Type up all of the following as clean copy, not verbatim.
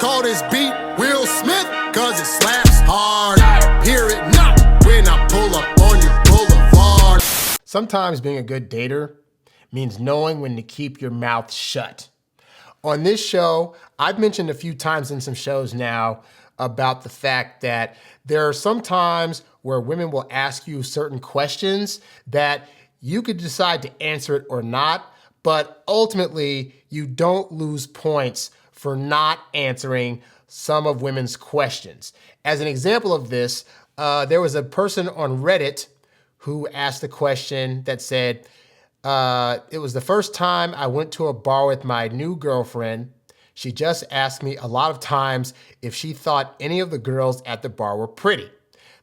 Call this beat Will Smith, cause it slaps hard. Hear it not when I pull up on your boulevard. Sometimes being a good dater means knowing when to keep your mouth shut. On this show, I've mentioned a few times in some shows now about the fact that there are some times where women will ask you certain questions that you could decide to answer it or not, but ultimately you don't lose points for not answering some of women's questions. As an example of this, there was a person on Reddit who asked a question that said, it was the first time I went to a bar with my new girlfriend. She just asked me a lot of times if she thought any of the girls at the bar were pretty.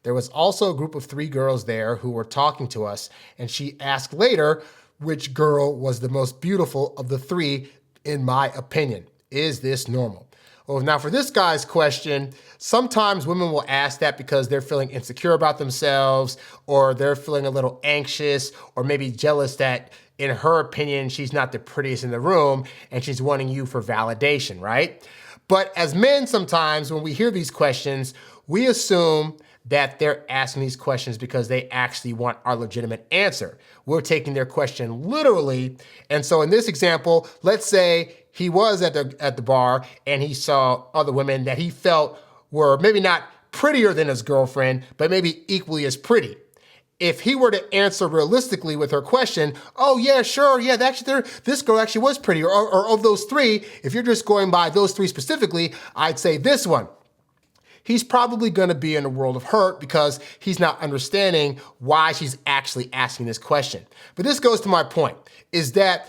There was also a group of 3 girls there who were talking to us, and she asked later which girl was the most beautiful of the 3, in my opinion. Is this normal? Well, now for this guy's question, sometimes women will ask that because they're feeling insecure about themselves, or they're feeling a little anxious, or maybe jealous that, in her opinion, she's not the prettiest in the room, and she's wanting you for validation, right? But as men, sometimes when we hear these questions, we assume that they're asking these questions because they actually want our legitimate answer. We're taking their question literally. And so in this example, let's say he was at the bar and he saw other women that he felt were maybe not prettier than his girlfriend, but maybe equally as pretty. If he were to answer realistically with her question, oh yeah, sure, yeah, this girl actually was pretty, or of those 3, if you're just going by those 3 specifically, I'd say this one. He's probably gonna be in a world of hurt because he's not understanding why she's actually asking this question. But this goes to my point, is that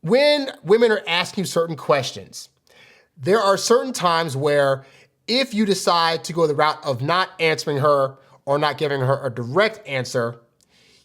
when women are asking you certain questions, there are certain times where if you decide to go the route of not answering her or not giving her a direct answer,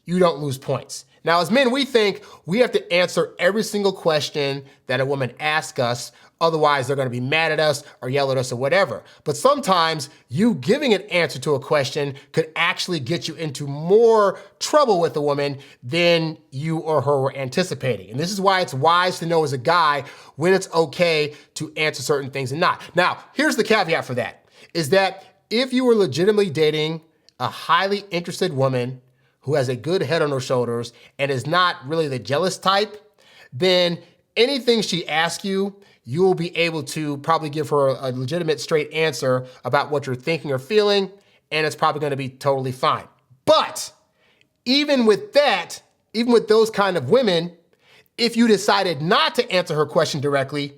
you don't lose points. Now, as men, we think we have to answer every single question that a woman asks us, otherwise they're gonna be mad at us or yell at us or whatever. But sometimes you giving an answer to a question could actually get you into more trouble with a woman than you or her were anticipating. And this is why it's wise to know as a guy when it's okay to answer certain things and not. Now, here's the caveat for that, is that if you were legitimately dating a highly interested woman who has a good head on her shoulders and is not really the jealous type, then anything she asks you, you will be able to probably give her a legitimate straight answer about what you're thinking or feeling, and it's probably gonna be totally fine. But even with that, even with those kind of women, if you decided not to answer her question directly,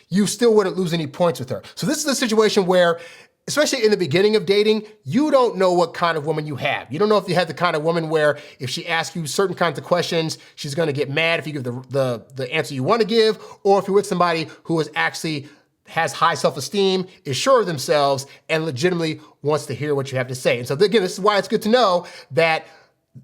you still wouldn't lose any points with her. So this is a situation where, especially in the beginning of dating, you don't know what kind of woman you have. You don't know if you have the kind of woman where if she asks you certain kinds of questions, she's gonna get mad if you give the answer you wanna give, or if you're with somebody who has high self-esteem, is sure of themselves, and legitimately wants to hear what you have to say. And so again, this is why it's good to know that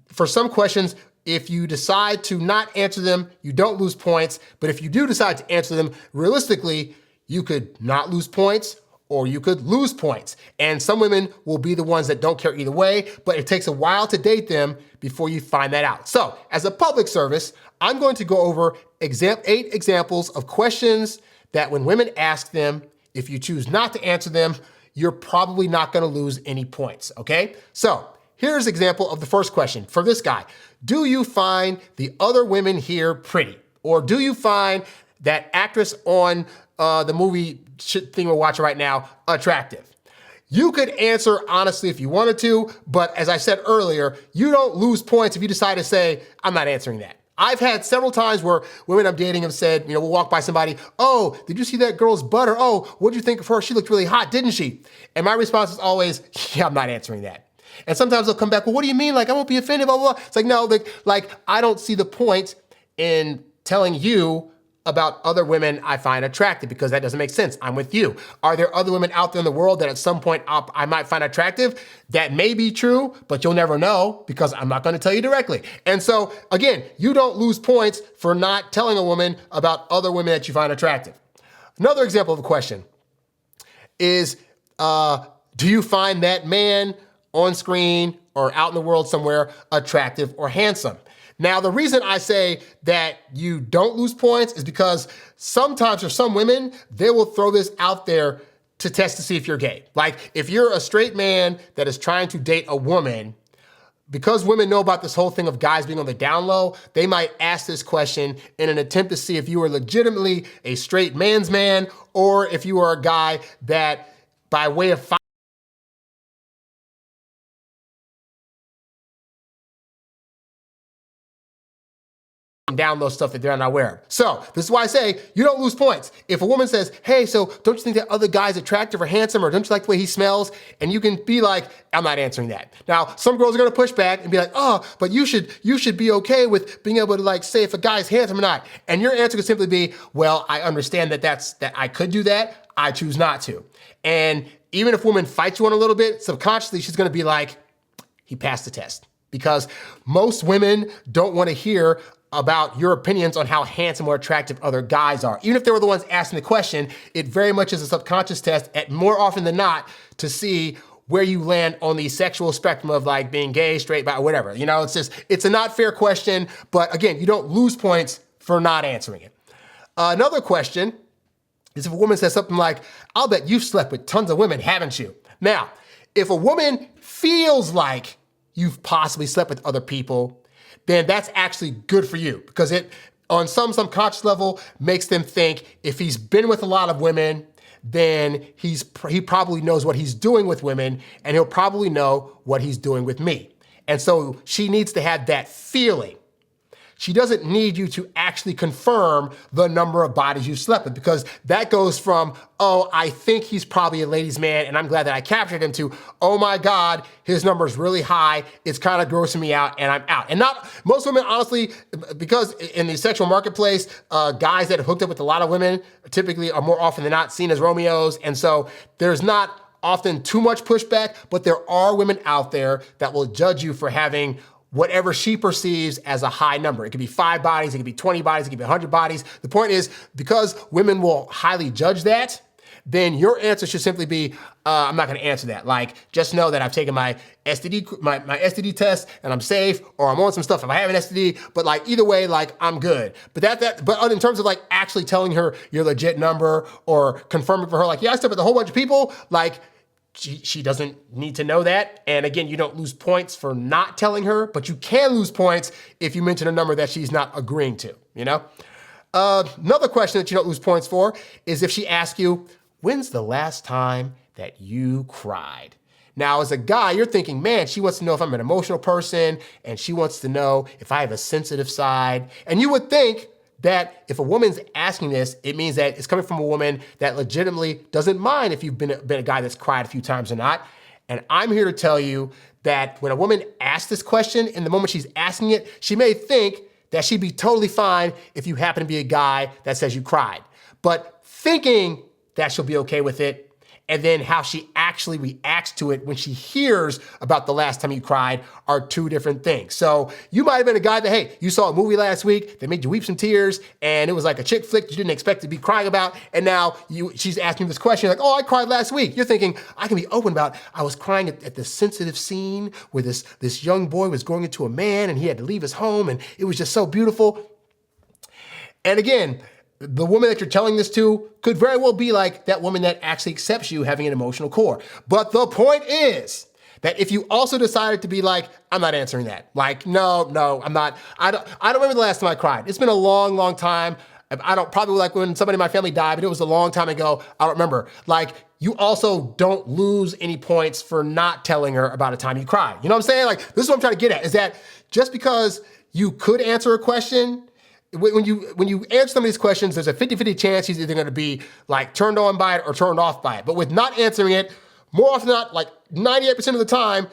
for some questions, if you decide to not answer them, you don't lose points, but if you do decide to answer them realistically, you could not lose points, or you could lose points. And some women will be the ones that don't care either way, but it takes a while to date them before you find that out. So as a public service, I'm going to go over 8 examples of questions that when women ask them, if you choose not to answer them, you're probably not gonna lose any points, okay? So here's an example of the first question for this guy. Do you find the other women here pretty? Or do you find that actress on the movie thing we're watching right now attractive? You could answer honestly if you wanted to, but as I said earlier, you don't lose points if you decide to say, I'm not answering that. I've had several times where women I'm dating have said, we'll walk by somebody, oh, did you see that girl's butt? Or, oh, what'd you think of her? She looked really hot, didn't she? And my response is always, yeah, I'm not answering that. And sometimes they'll come back, well, what do you mean? Like, I won't be offended, blah, blah, blah. It's like, no, like I don't see the point in telling you about other women I find attractive because that doesn't make sense. I'm with you. Are there other women out there in the world that at some point I might find attractive? That may be true, but you'll never know because I'm not gonna tell you directly. And so again, you don't lose points for not telling a woman about other women that you find attractive. Another example of a question is, do you find that man on screen or out in the world somewhere attractive or handsome? Now, the reason I say that you don't lose points is because sometimes for some women, they will throw this out there to test to see if you're gay. Like if you're a straight man that is trying to date a woman, because women know about this whole thing of guys being on the down low, they might ask this question in an attempt to see if you are legitimately a straight man's man or if you are a guy that by way of down low stuff that they're not aware of. So this is why I say you don't lose points. If a woman says, hey, so don't you think that other guy's attractive or handsome, or don't you like the way he smells? And you can be like, I'm not answering that. Now, some girls are gonna push back and be like, oh, but you should be okay with being able to like say if a guy's handsome or not. And your answer could simply be, well, I understand that I could do that. I choose not to. And even if a woman fights you on a little bit, subconsciously, she's gonna be like, he passed the test. Because most women don't wanna hear about your opinions on how handsome or attractive other guys are. Even if they were the ones asking the question, it very much is a subconscious test at more often than not to see where you land on the sexual spectrum of like being gay, straight, bi, whatever. You know, it's a not fair question, but again, you don't lose points for not answering it. Another question is if a woman says something like, I'll bet you've slept with tons of women, haven't you? Now, if a woman feels like you've possibly slept with other people, then that's actually good for you because it, on some subconscious level, makes them think if he's been with a lot of women, then he probably knows what he's doing with women and he'll probably know what he's doing with me. And so she needs to have that feeling. She doesn't need you to actually confirm the number of bodies you slept with because that goes from, oh, I think he's probably a ladies' man and I'm glad that I captured him to, oh my God, his number is really high. It's kind of grossing me out and I'm out. And not most women, honestly, because in the sexual marketplace, guys that have hooked up with a lot of women typically are more often than not seen as Romeos. And so there's not often too much pushback, but there are women out there that will judge you for having whatever she perceives as a high number. It could be 5 bodies, it could be 20 bodies, it could be 100 bodies. The point is, because women will highly judge that, then your answer should simply be, I'm not gonna answer that. Like, just know that I've taken my STD, my STD test and I'm safe, or I'm on some stuff if I have an STD, but like either way, like I'm good. But in terms of like actually telling her your legit number or confirming for her, like, yeah, I slept with a whole bunch of people, like, she doesn't need to know that. And again, you don't lose points for not telling her, but you can lose points if you mention a number that she's not agreeing to, you know? Another question that you don't lose points for is if she asks you, when's the last time that you cried? Now, as a guy, you're thinking, man, she wants to know if I'm an emotional person and she wants to know if I have a sensitive side. And you would think that if a woman's asking this, it means that it's coming from a woman that legitimately doesn't mind if you've been a guy that's cried a few times or not. And I'm here to tell you that when a woman asks this question, in the moment she's asking it, she may think that she'd be totally fine if you happen to be a guy that says you cried. But thinking that she'll be okay with it, and then how she actually reacts to it when she hears about the last time you cried are two different things. So you might have been a guy that, hey, you saw a movie last week that made you weep some tears and it was like a chick flick you didn't expect to be crying about, and now she's asking this question like, oh, I cried last week. You're thinking, I can be open about, I was crying at this sensitive scene where this young boy was going into a man and he had to leave his home and it was just so beautiful. And again, the woman that you're telling this to could very well be like that woman that actually accepts you having an emotional core. But the point is that if you also decided to be like, I'm not answering that. Like, no, I'm not. I don't remember the last time I cried. It's been a long, long time. I don't probably like when somebody in my family died, but it was a long time ago. I don't remember. Like, you also don't lose any points for not telling her about a time you cried. You know what I'm saying? Like, this is what I'm trying to get at, is that just because you could answer a question, when you answer some of these questions, there's a 50-50 chance he's either gonna be like turned on by it or turned off by it. But with not answering it, more often than not, like 98% of the time,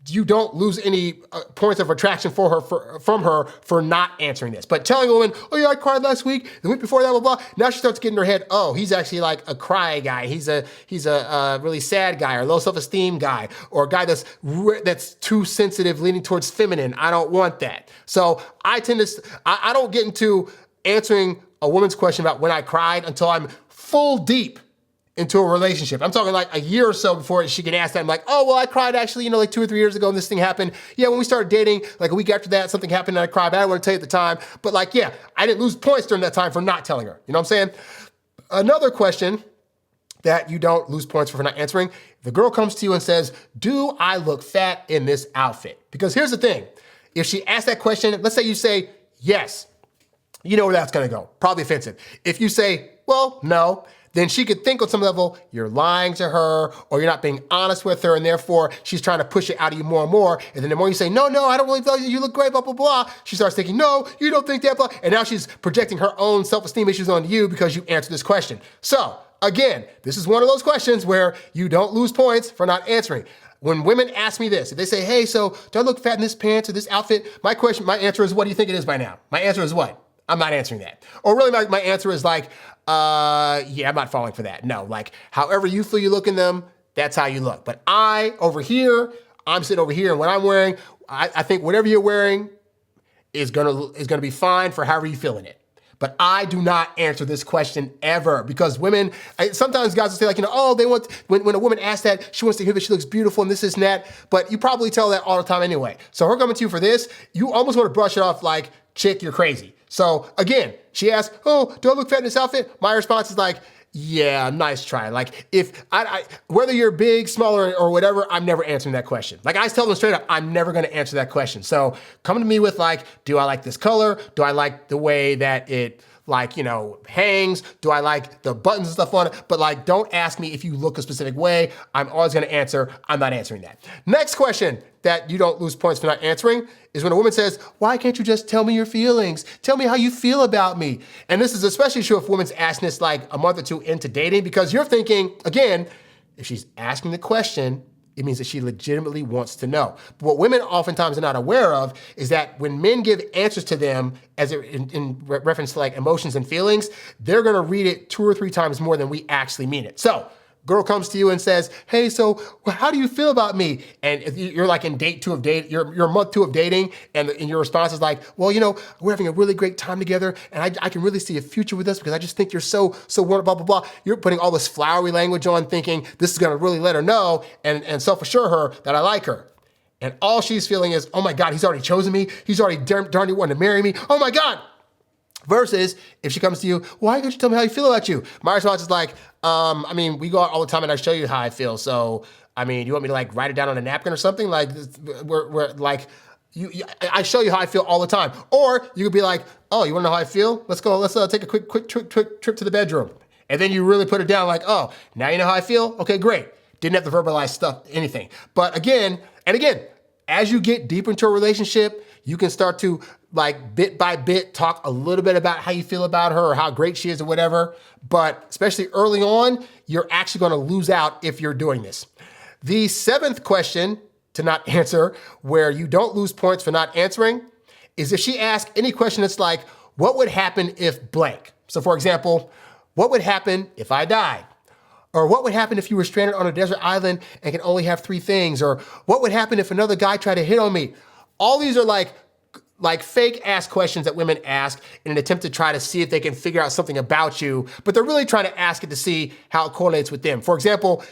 you don't lose any points of attraction from her for not answering this. But telling a woman, oh yeah, I cried last week, the week before that, blah, blah, now she starts getting in her head, oh, he's actually like a cry guy. He's a really sad guy or low self-esteem guy or a guy that's too sensitive, leaning towards feminine. I don't want that. So I don't get into answering a woman's question about when I cried until I'm full deep into a relationship. I'm talking like a year or so before she can ask that. I'm like, oh, well, I cried actually, like 2 or 3 years ago and this thing happened. Yeah, when we started dating, like a week after that, something happened and I cried, but I didn't want to tell you at the time. But like, yeah, I didn't lose points during that time for not telling her. You know what I'm saying? Another question that you don't lose points for not answering. The girl comes to you and says, do I look fat in this outfit? Because here's the thing. If she asks that question, let's say you say, yes, you know where that's gonna go. Probably offensive. If you say, well, no, then she could think on some level, you're lying to her or you're not being honest with her and therefore she's trying to push it out of you more and more. And then the more you say, no, I don't really feel you look great, blah, blah, blah, she starts thinking, no, you don't think that, blah. And now she's projecting her own self-esteem issues onto you because you answered this question. So again, this is one of those questions where you don't lose points for not answering. When women ask me this, if they say, hey, so do I look fat in this pants or this outfit? My answer is, what do you think it is by now? My answer is what? I'm not answering that. Or really my answer is like, yeah, I'm not falling for that. No, like however you feel you look in them, that's how you look. But I'm sitting over here and what I'm wearing, I think whatever you're wearing is gonna be fine for however you feel in it. But I do not answer this question ever because women, sometimes guys will say like, when a woman asks that, she wants to hear that she looks beautiful and this and that, but you probably tell that all the time anyway. So her coming to you for this, you almost want to brush it off like, chick, you're crazy. So again, she asks, oh, do I look fat in this outfit? My response is like, yeah, nice try. Like if whether you're big, smaller, or whatever, I'm never answering that question. Like I tell them straight up, I'm never gonna answer that question. So come to me with like, do I like this color? Do I like the way that it hangs? Do I like the buttons and stuff on it? But like, don't ask me if you look a specific way. I'm always gonna answer, I'm not answering that. Next question that you don't lose points for not answering is when a woman says, why can't you just tell me your feelings? Tell me how you feel about me. And this is especially true if women's asking this like a month or two into dating because you're thinking, again, if she's asking the question, it means that she legitimately wants to know. But what women oftentimes are not aware of is that when men give answers to them as in reference to like emotions and feelings, they're gonna read it 2 or 3 times more than we actually mean it. So, girl comes to you and says, hey, so how do you feel about me? And if you're like in you're month 2 of dating, and your response is like, well, we're having a really great time together, and I can really see a future with us because I just think you're so wonderful, blah, blah, blah. You're putting all this flowery language on, thinking this is gonna really let her know and self-assure her that I like her. And all she's feeling is, oh my God, he's already chosen me. He's already darn near wanting to marry me. Oh my God. Versus if she comes to you, why can't you tell me how you feel about you? My response is like, we go out all the time and I show you how I feel. So, you want me to like write it down on a napkin or something? Like, we're like, I show you how I feel all the time. Or you could be like, oh, you wanna know how I feel? Let's go, let's take a quick trip to the bedroom. And then you really put it down like, oh, now you know how I feel? Okay, great. Didn't have to verbalize anything. But again, as you get deeper into a relationship, you can start to like bit by bit talk a little bit about how you feel about her or how great she is or whatever. But especially early on, you're actually gonna lose out if you're doing this. The 7th question to not answer, where you don't lose points for not answering, is if she asks any question that's like, what would happen if blank? So for example, what would happen if I died? Or what would happen if you were stranded on a desert island and can only have 3 things? Or what would happen if another guy tried to hit on me? All these are like fake ass questions that women ask in an attempt to try to see if they can figure out something about you, but they're really trying to ask it to see how it correlates with them. For example,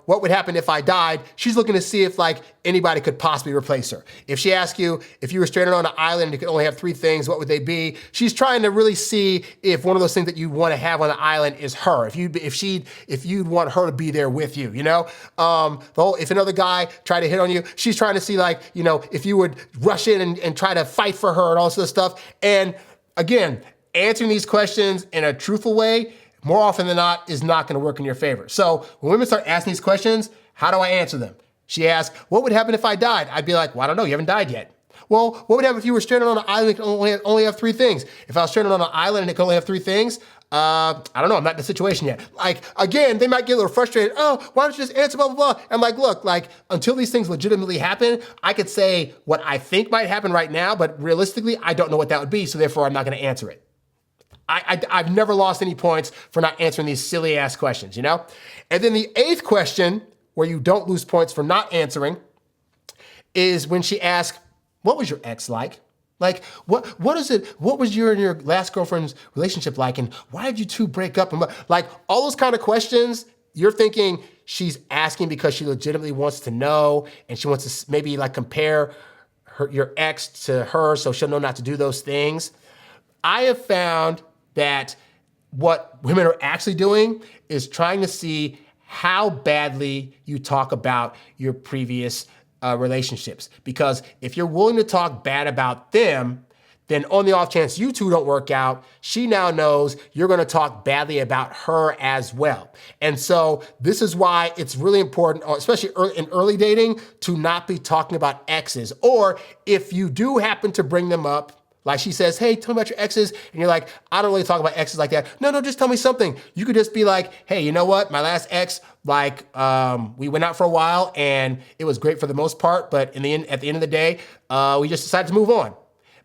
what would happen if I died? She's looking to see if like anybody could possibly replace her. If she asks you, if you were stranded on an island and you could only have 3 things, what would they be? She's trying to really see if one of those things that you want to have on the island is her. If you'd want her to be there with you, if another guy tried to hit on you, she's trying to see like, if you would rush in and try to fight for her and all this stuff. And again, answering these questions in a truthful way, more often than not, is not gonna work in your favor. So when women start asking these questions, how do I answer them? She asks, what would happen if I died? I'd be like, well, I don't know, you haven't died yet. Well, what would happen if you were stranded on an island and could only have 3 things? If I was stranded on an island and it could only have 3 things, I don't know, I'm not in the situation yet. Like, again, they might get a little frustrated. Oh, why don't you just answer blah, blah, blah? I'm like, look, like, until these things legitimately happen, I could say what I think might happen right now, but realistically, I don't know what that would be, so therefore I'm not gonna answer it. I've never lost any points for not answering these silly ass questions, And then the 8th question, where you don't lose points for not answering, is when she asks, what was your ex like? Like, what was your and your last girlfriend's relationship like? And why did you 2 break up? And like all those kind of questions, you're thinking she's asking because she legitimately wants to know and she wants to maybe like compare your ex to her so she'll know not to do those things. I have found that what women are actually doing is trying to see how badly you talk about your previous relationships. Because if you're willing to talk bad about them, then on the off chance you two don't work out, she now knows you're gonna talk badly about her as well. And so this is why it's really important, especially in early dating, to not be talking about exes. Or if you do happen to bring them up, like she says, hey, tell me about your exes. And you're like, I don't really talk about exes like that. No, just tell me something. You could just be like, hey, you know what? My last ex, we went out for a while and it was great for the most part. But at the end of the day, we just decided to move on.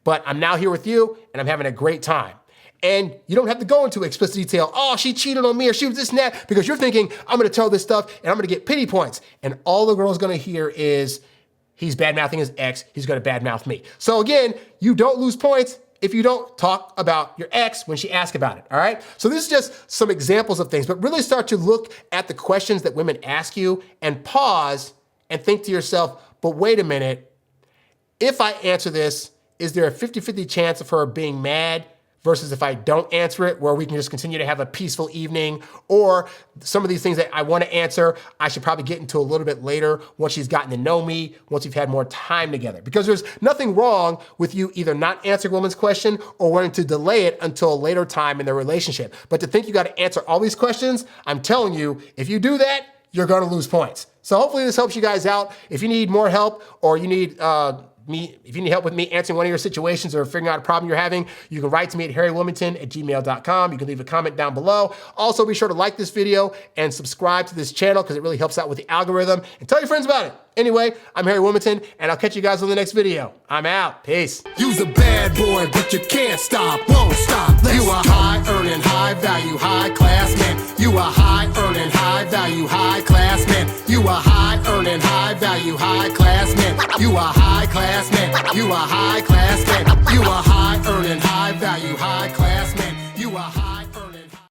But I'm now here with you and I'm having a great time. And you don't have to go into explicit detail. Oh, she cheated on me or she was this and that, because you're thinking, I'm gonna tell this stuff and I'm gonna get pity points. And all the girl's gonna hear is, he's bad-mouthing his ex, he's gonna bad-mouth me. So again, you don't lose points if you don't talk about your ex when she asks about it, all right? So this is just some examples of things, but really start to look at the questions that women ask you and pause and think to yourself, but wait a minute, if I answer this, is there a 50-50 chance of her being mad versus if I don't answer it, where we can just continue to have a peaceful evening? Or some of these things that I want to answer, I should probably get into a little bit later once she's gotten to know me, once we've had more time together. Because there's nothing wrong with you either not answering a woman's question or wanting to delay it until a later time in their relationship. But to think you got to answer all these questions, I'm telling you, if you do that, you're going to lose points. So hopefully this helps you guys out. If you need more help or you need if you need help with me answering one of your situations or figuring out a problem you're having, you can write to me at HarryWilmington@gmail.com. You can leave a comment down below. Also, be sure to like this video and subscribe to this channel because it really helps out with the algorithm. And tell your friends about it. Anyway, I'm Harry Wilmington, and I'll catch you guys on the next video. I'm out. Peace. You's a bad boy, but you can't stop, won't stop. You a high-earning, high-value, high-class man. You a high-earning, high-value, high-class man. You a high-earning, high-value, high-class man. You a high-class man. You a high-class man. You a high-earning, high-value, high-class